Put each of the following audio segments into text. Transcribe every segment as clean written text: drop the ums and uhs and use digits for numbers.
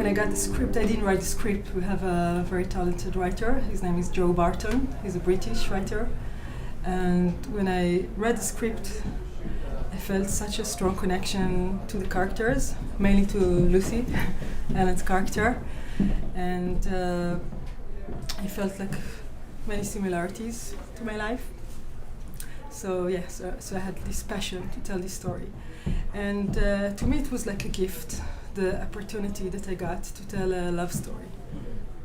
when I got the script, I didn't write the script. We have a very talented writer. His name is Joe Barton. He's a British writer. And when I read the script, I felt such a strong connection to the characters, mainly to Lucy, Ellen's character. And I felt like many similarities to my life. So yeah, so I had this passion to tell this story. And to me it was like a gift, the opportunity that I got to tell a love story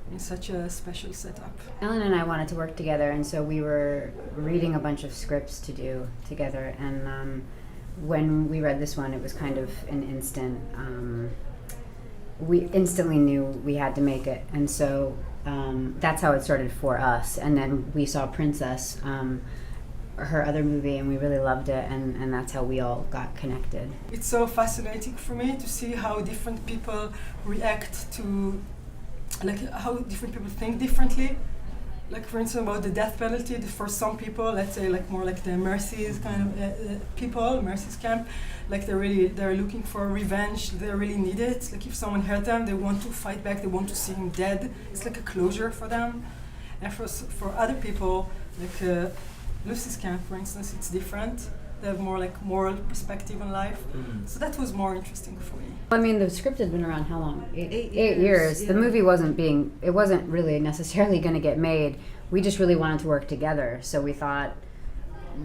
in such a special setup. Ellen and I wanted to work together, and so we were reading a bunch of scripts to do together. And when we read this one, it was kind of an instant. We instantly knew we had to make it, and so that's how it started for us. And then we saw Princess, her other movie, and we really loved it, and that's how we all got connected. It's so fascinating for me to see how different people react to, like how different people think differently. Like for instance about the death penalty, for some people, let's say like more like the Mercy's kind of people, Mercy's camp, like they're looking for revenge, they really need it. Like if someone hurt them, they want to fight back, they want to see him dead. It's like a closure for them. And for other people, like Lucy's camp, for instance, it's different. They have more like moral perspective on life. So that was more interesting for me. I mean, the script had been around how long? 8 years, years. yeah. The movie it wasn't really necessarily going to get made. We just really wanted to work together. So we thought,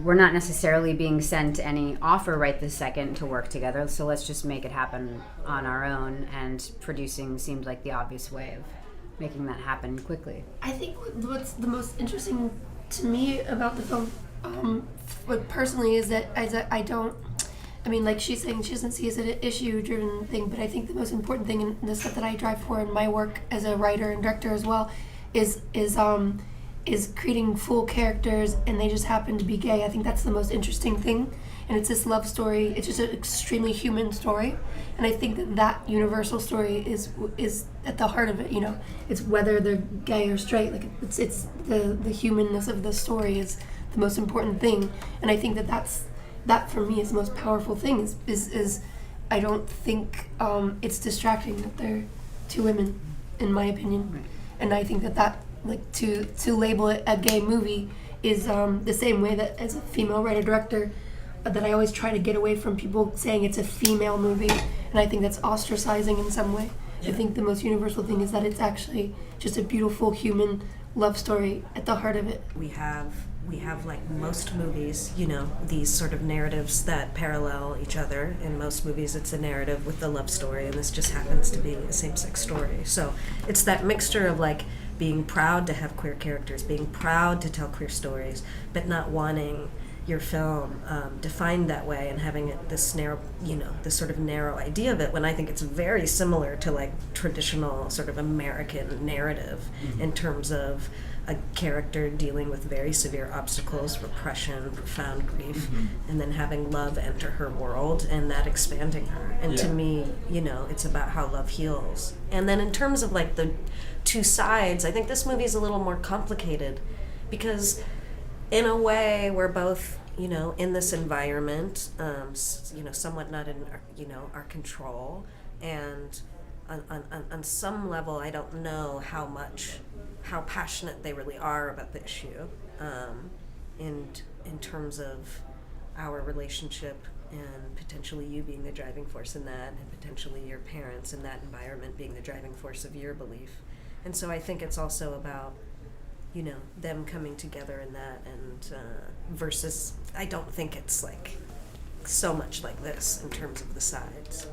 we're not necessarily being sent any offer right this second to work together. So let's just make it happen on our own. And producing seemed like the obvious way of making that happen quickly. I think what's the most interesting to me about the film, personally, is that I don't. I mean, like she's saying, she doesn't see it as an issue-driven thing, but I think the most important thing in the stuff that I drive for in my work as a writer and director as well is creating full characters, and they just happen to be gay. I think that's the most interesting thing, and it's this love story. It's just an extremely human story, and I think that universal story is at the heart of it. You know, it's whether they're gay or straight. Like it's the humanness of the story is the most important thing, and I think that for me is the most powerful thing. Is I don't think it's distracting that they're two women, in my opinion, Right. and I think that like to label it a gay movie is the same way that as a female writer-director that I always try to get away from people saying it's a female movie, and I think that's ostracizing in some way. Yeah. I think the most universal thing is that it's actually just a beautiful human love story at the heart of it. We have like most movies, you know, these sort of narratives that parallel each other. In most movies it's a narrative with the love story, and this just happens to be a same-sex story. So it's that mixture of like being proud to have queer characters, being proud to tell queer stories, but not wanting your film defined that way, and having it this narrow, you know, this sort of narrow idea of it, when I think it's very similar to like traditional sort of American narrative in terms of a character dealing with very severe obstacles, repression, profound grief, and then having love enter her world and that expanding her. And to me, you know, it's about how love heals. And then in terms of like the two sides, I think this movie is a little more complicated because in a way we're both, you know, in this environment, you know, somewhat not in our, you know, our control, and on some level I don't know how passionate they really are about the issue, in terms of our relationship, and potentially you being the driving force in that, and potentially your parents in that environment being the driving force of your belief. And so I think it's also about, you know, them coming together in that, and versus I don't think it's like so much like this in terms of the sides.